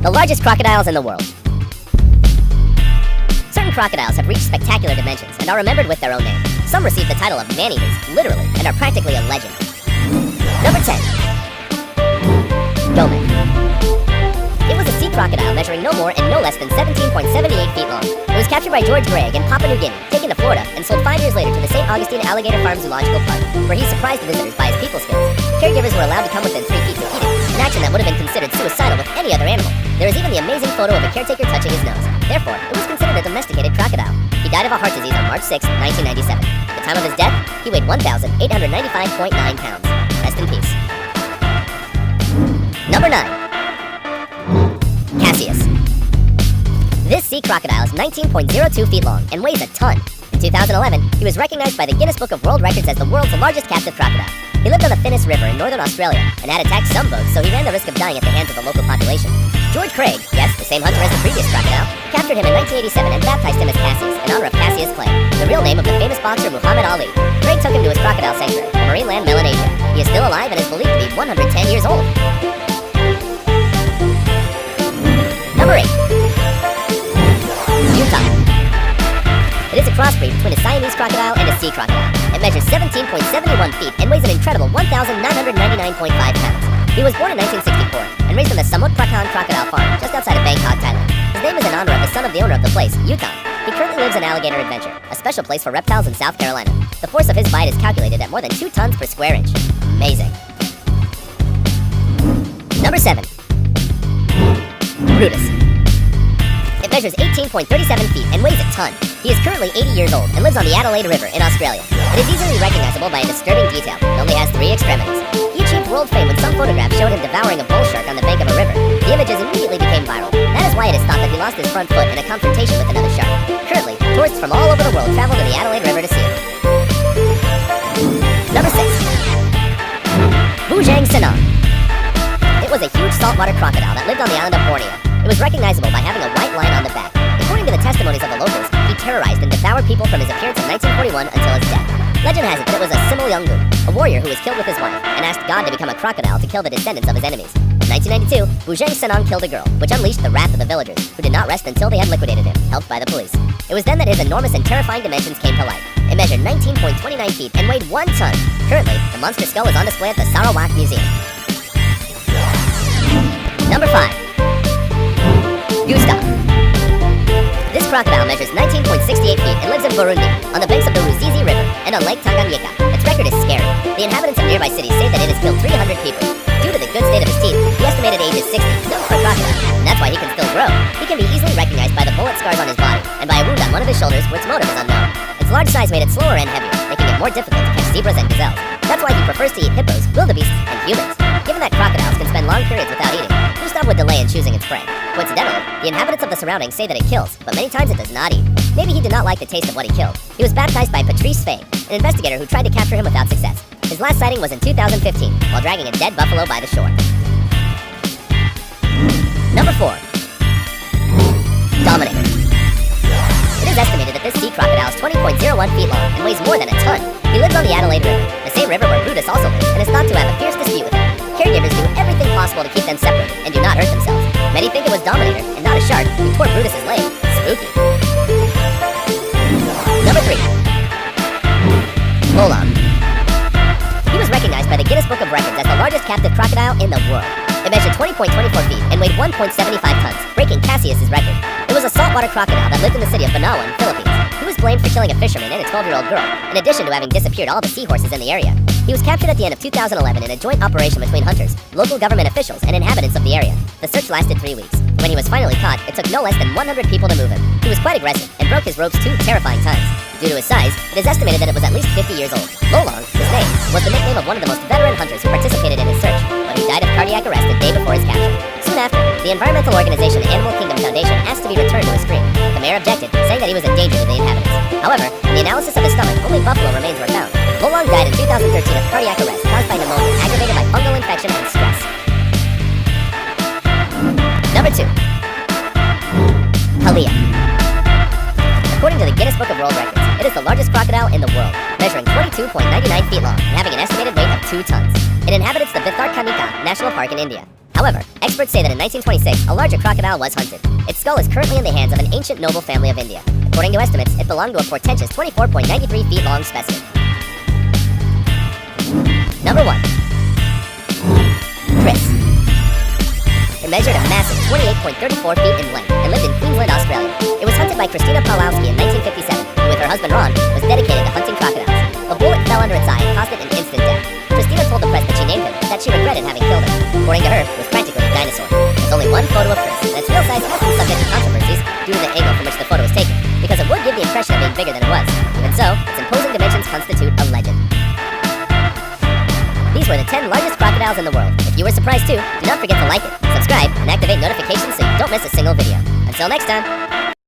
The largest crocodiles in the world. Certain crocodiles have reached spectacular dimensions and are remembered with their own name. Some receive the title of man-eaters, literally, and are practically a legend. Number 10. Gomez. It was a sea crocodile measuring no more and no less than 17.78 feet long. It was captured by George Gregg in Papua New Guinea, taken to Florida, and sold 5 years later to the St. Augustine Alligator Farm Zoological Park, where he surprised visitors by his people skills. Caregivers were allowed to come within 3 feet to feed it, an action that would have been considered suicidal with any other animal. There is even the amazing photo of a caretaker touching his nose. Therefore, it was considered a domesticated crocodile. He died of a heart disease on March 6, 1997. At the time of his death, he weighed 1,895.9 pounds. Rest in peace. Number 9. Cassius. This sea crocodile is 19.02 feet long and weighs a ton. In 2011, he was recognized by the Guinness Book of World Records as the world's largest captive crocodile. He lived on the Finnis River in northern Australia and had attacked some boats, so he ran the risk of dying at the hands of the local population. George Craig, yes, the same hunter as the previous crocodile, captured him in 1987 and baptized him as Cassius in honor of Cassius Clay, the real name of the famous boxer Muhammad Ali. Craig took him to his crocodile sanctuary, Marineland, Melanesia. He is still alive and is believed to be 110 years old. Number 8. Utah. It is a crossbreed between a Siamese crocodile and a sea crocodile. It measures 17.71 feet and weighs an incredible 1,999.5 pounds. He was born in 1964 and raised on the Samut Prakan Crocodile Farm just outside of Bangkok, Thailand. His name is in honor of the son of the owner of the place, Utah. He currently lives in Alligator Adventure, a special place for reptiles in South Carolina. The force of his bite is calculated at more than 2 tons per square inch. Amazing. Number 7. Brutus. It measures 18.37 feet and weighs a ton. He is currently 80 years old and lives on the Adelaide River in Australia. It is easily recognizable by a disturbing detail. It only has 3 extremities. He achieved world fame when some photographs showed him devouring a bull shark on the bank of a river. The images immediately became viral. That is why it is thought that he lost his front foot in a confrontation with another shark. Currently, tourists from all over the world travel to the Adelaide River to see it. Number 6. Bujang Senang. It was a huge saltwater crocodile that lived on the island of Borneo. It was recognizable by having a white line on the back. According to the testimonies of the locals, he terrorized and devoured people from his appearance in 1941 until his death. Legend has it that it was a Similungu, a warrior who was killed with his wife, and asked God to become a crocodile to kill the descendants of his enemies. In 1992, Bujang Senang killed a girl, which unleashed the wrath of the villagers, who did not rest until they had liquidated him, helped by the police. It was then that his enormous and terrifying dimensions came to light. It measured 19.29 feet and weighed 1 ton. Currently, the monster skull is on display at the Sarawak Museum. Number 5. Gustav. This crocodile measures 19.68 feet and lives in Burundi, on the banks of the Ruzizi River, and on Lake Tanganyika. Its record is scary. The inhabitants of nearby cities say that it has killed 300 people. Due to the good state of his teeth, the estimated age is 60, young for a crocodile, and that's why he can still grow. He can be easily recognized by the bullet scars on his body, and by a wound on one of his shoulders which motive is unknown. Its large size made it slower and heavier, making it more difficult to catch zebras and gazelles. That's why he prefers to eat hippos, wildebeests, and humans. Given that crocodiles can spend long periods without eating, Gustav would delay in choosing its prey. Coincidentally, the inhabitants of the surroundings say that it kills, but many times it does not eat. Maybe he did not like the taste of what he killed. He was baptized by Patrice Faye, an investigator who tried to capture him without success. His last sighting was in 2015, while dragging a dead buffalo by the shore. Number 4. Dominator. It is estimated that this sea crocodile is 20.01 feet long and weighs more than a ton. He lives on the Adelaide River, the same river where Brutus also lives, and is thought to have a fierce dispute with him. Caregivers do everything possible to keep them separated and do not hurt themselves. Many think it was Dominator, and not a shark, who tore Brutus's leg. Spooky. Number 3. Molon. He was recognized by the Guinness Book of Records as the largest captive crocodile in the world. It measured 20.24 feet and weighed 1.75 tons, breaking Cassius's record. It was a saltwater crocodile that lived in the city of Banawan, Philippines. He was blamed for killing a fisherman and a 12-year-old girl, in addition to having disappeared all the seahorses in the area. He was captured at the end of 2011 in a joint operation between hunters, local government officials, and inhabitants of the area. The search lasted 3 weeks. When he was finally caught, it took no less than 100 people to move him. He was quite aggressive and broke his ropes 2 terrifying times. Due to his size, it is estimated that it was at least 50 years old. Lolong, his name, was the nickname of one of the most veteran hunters who participated in his search, but he died of cardiac arrest the day before his capture. Soon after, the environmental organization Animal Kingdom Foundation asked to be returned to a stream. The mayor objected, saying that he was a danger to the inhabitants. However, in the analysis of his stomach, only buffalo remains were found. Lolong died in 2013 of cardiac arrest caused by pneumonia aggravated by fungal infection and stress. Number 2. Halia. According to the Guinness Book of World Records, it is the largest crocodile in the world, measuring 22.99 feet long and having an estimated weight of 2 tons. It inhabits the Bhitarkanika National Park in India. However, experts say that in 1926, a larger crocodile was hunted. Its skull is currently in the hands of an ancient noble family of India. According to estimates, it belonged to a portentous 24.93 feet long specimen. Number 1. Chris. It measured a massive 28.34 feet in length and lived in Queensland, Australia. It was hunted by Christina Pawlowski in 1957, who with her husband Ron, was dedicated to hunting crocodiles. A bullet fell under its eye and caused it an instant death. Christina told the press that she named him, but that she regretted having killed him. According to her, it was practically a dinosaur. There's only one photo of Chris, and its real size has been subject to controversies due to the angle from which the photo was taken, because it would give the impression of being bigger than it was. Even so, its imposing dimensions constitute a legend. These were the 10 largest crocodiles in the world. If you were surprised too, do not forget to like it, subscribe, and activate notifications so you don't miss a single video. Until next time!